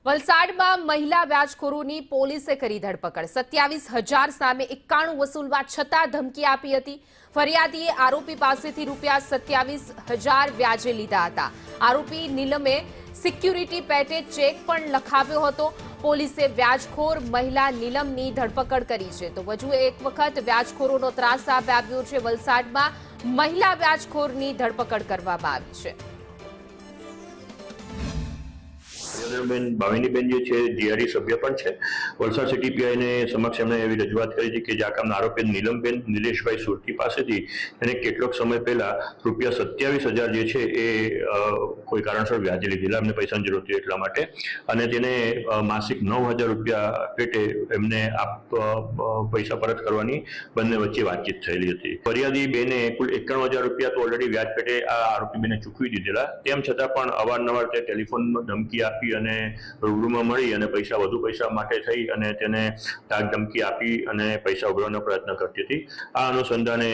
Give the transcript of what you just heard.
વલસાડમાં મહિલા વ્યાજખોરોની પોલીસે કરી ધરપકડ। 27,000 સામે 91 વસૂલવા છતાં ધમકી આપી હતી। ફરિયાદીએ આરોપી પાસેથી રૂપિયા 27,000 વ્યાજે લીધા હતા। આરોપી નીલમે સિક્યુરિટી પેટે ચેક પણ લખાવ્યો હતો। પોલીસે વ્યાજખોર મહિલા નીલમની ધરપકડ કરી છે। તો વધુ એક વખત વ્યાજખોરોનો ત્રાસ સામે આવ્યો છે। વલસાડમાં મહિલા વ્યાજખોરની ધરપકડ કરવામાં આવી છે। ભાવિનીબેન જે છે જીઆરડી સભ્ય પણ છે। વલસાડ સિટી પીઆઈને સમક્ષ એમણે એવી રજૂઆત કરી છે કે જે આ કામના આરોપી નીલમબેન નિલેશભાઈ સુરતી પાસેથી એને કેટલોક સમય પહેલા રૂપિયા 27,000 જે છે એ કોઈ કારણસર વ્યાજે લીધેલા, એમને પૈસાની જરૂર હતી એટલા માટે, અને તેને માસિક 9,000 રૂપિયા પેટે એમને પૈસા પરત કરવાની બંને વચ્ચે વાતચીત થયેલી હતી। ફરિયાદી બેને કુલ 51,000 રૂપિયા તો ઓલરેડી વ્યાજ પેટે આ આરોપી બેને ચૂકવી દીધેલા। તેમ છતાં પણ અવારનવાર તે ટેલિફોનમાં ધમકી આપી અને રૂબરૂમાં મળી અને વધુ પૈસા માટે થઈ અને તેને ધાક ધમકી આપી અને પૈસા ઉઘરાવવાનો પ્રયત્ન કરતી હતી। આ અનુસંધાને